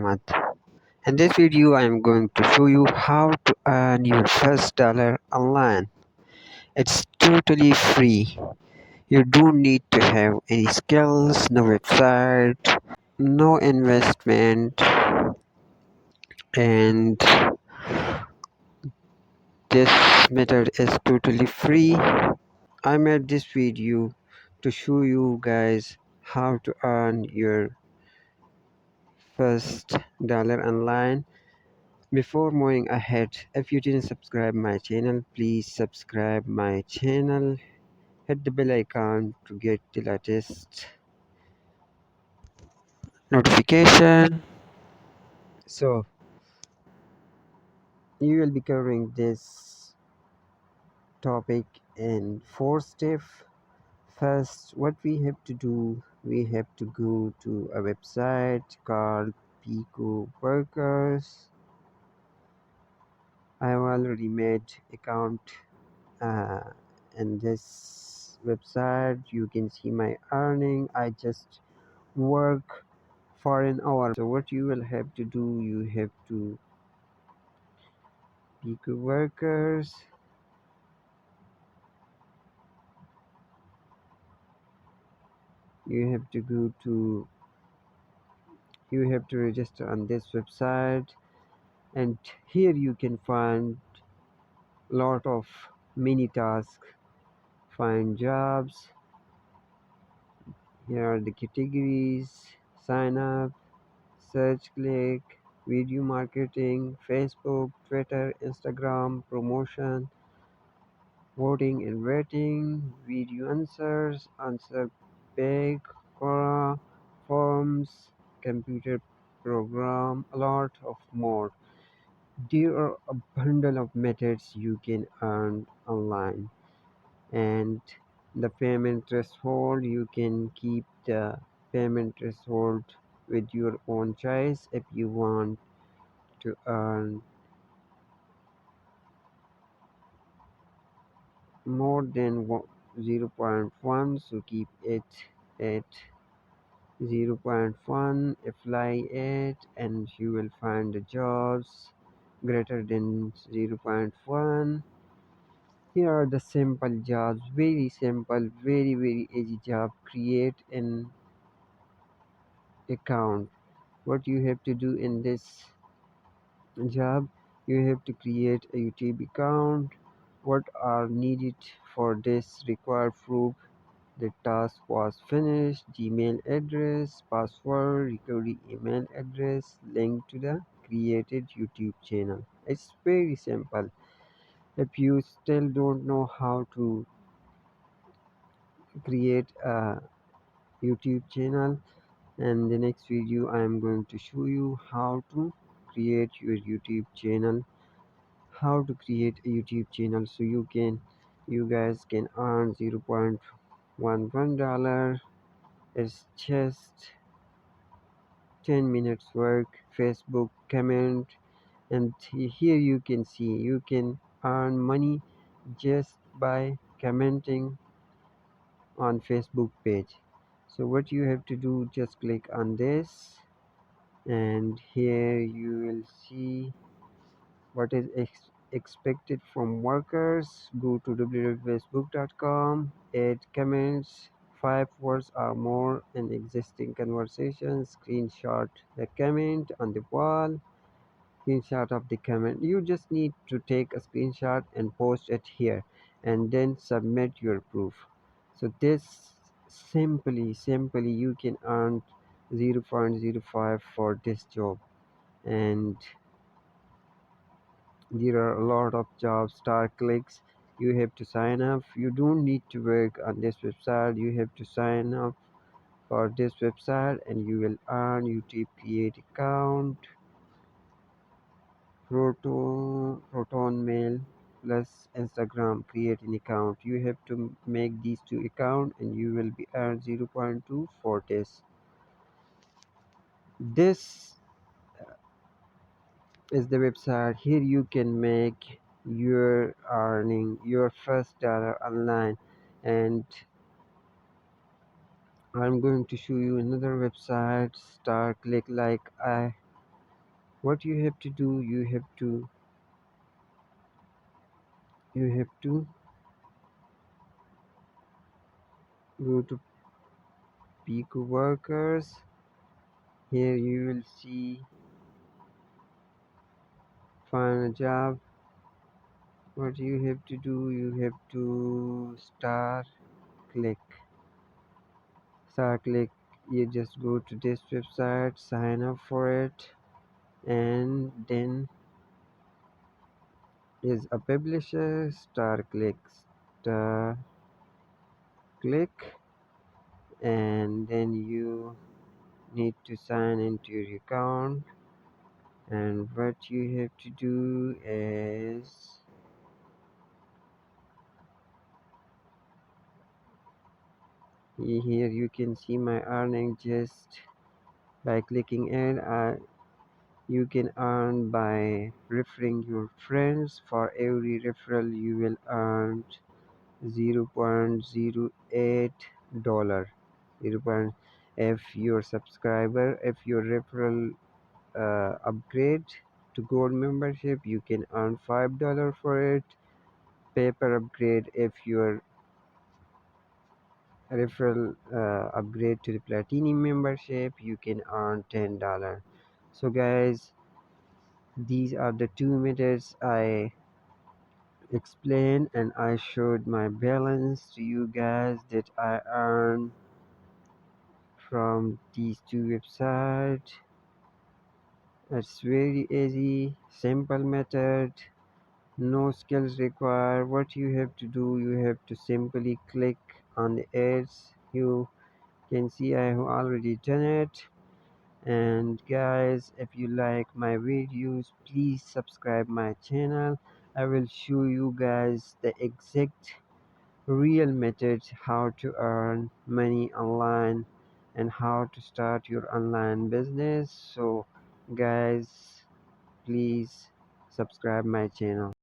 Ahmad. In this video, I am going to show you how to earn your first dollar online. It's totally free. You don't need to have any skills, no website, no investment, and this method is totally free. I made this video to show you guys how to earn your first dollar online. Before moving ahead, if you didn't subscribe my channel, please subscribe my channel. Hit the bell icon to get the latest notification. So you will be covering this topic in 4 steps. First, what we have to do, we have to go to a website called Pico Workers. I have already made account uh, in this website. You can see my earning. I just work for an hour. So what you will have to do, you have to Pico Workers. You have to go to you have to register on this website, and here you can find lot of mini tasks. Find jobs. Here are the categories. Sign up, search, click, video marketing, Facebook, Twitter, Instagram, promotion, voting and rating, video answers, answer big, Quora, forms, computer program, a lot of more. There are a bundle of methods you can earn online, and the payment threshold, you can keep the payment threshold with your own choice. If you want to earn more than 0 0.1, so keep it at 0 0.1, apply it, and you will find the jobs greater than 0 0.1. Here are the simple jobs, very simple, very easy job. Create an account. What you have to do in this job, you have to create a YouTube account. What are needed for this? Required proof the task was finished, Gmail address, password, recovery email address, link to the created YouTube channel. It's very simple. If you still don't know how to create a YouTube channel, in the next video I am going to show you how to create your YouTube channel, how to create a YouTube channel so you guys can earn 0.11 dollar. It's just 10 minutes work. Facebook comment, and here you can see you can earn money just by commenting on Facebook page. So what you have to do, just click on this, and here you will see what is expected from workers. Go to www.facebook.com, add comments, 5 words or more in existing conversations, screenshot the comment on the wall, screenshot of the comment. You just need to take a screenshot and post it here, and then submit your proof. So this simply you can earn 0.05 for this job. And there are a lot of job star clicks. You have to sign up. You don't need to work on this website. You have to sign up for this website, and you will earn YouTube create account, proton mail plus Instagram create an account. You have to make these two accounts, and you will be earned 0.2 for this is the website. Here you can make your earning your first dollar online. And I'm going to show you another website, star click like I What you have to do, you have to go to Pico Workers. Here you will see find a job. What you have to do, you have to click click. You just go to this website, sign up for it, and then is a publisher. Star click, and then you need to sign into your account. And what you have to do is here you can see my earning. Just by clicking it, you can earn by referring your friends. For every referral you will earn 0.08 dollar. 0. If your subscriber, if your referral upgrade to gold membership, you can earn $5 for it. Paper upgrade, if your referral upgrade to the platinum membership, you can earn $10. So guys, these are the two methods I explained, and I showed my balance to you guys that I earn from these two websites. It's very easy, simple method, no skills required. What you have to do, you have to simply click on the ads. You can see I have already done it. And guys, if you like my videos, please subscribe my channel. I will show you guys the exact real methods how to earn money online and how to start your online business. So guys, please subscribe my channel.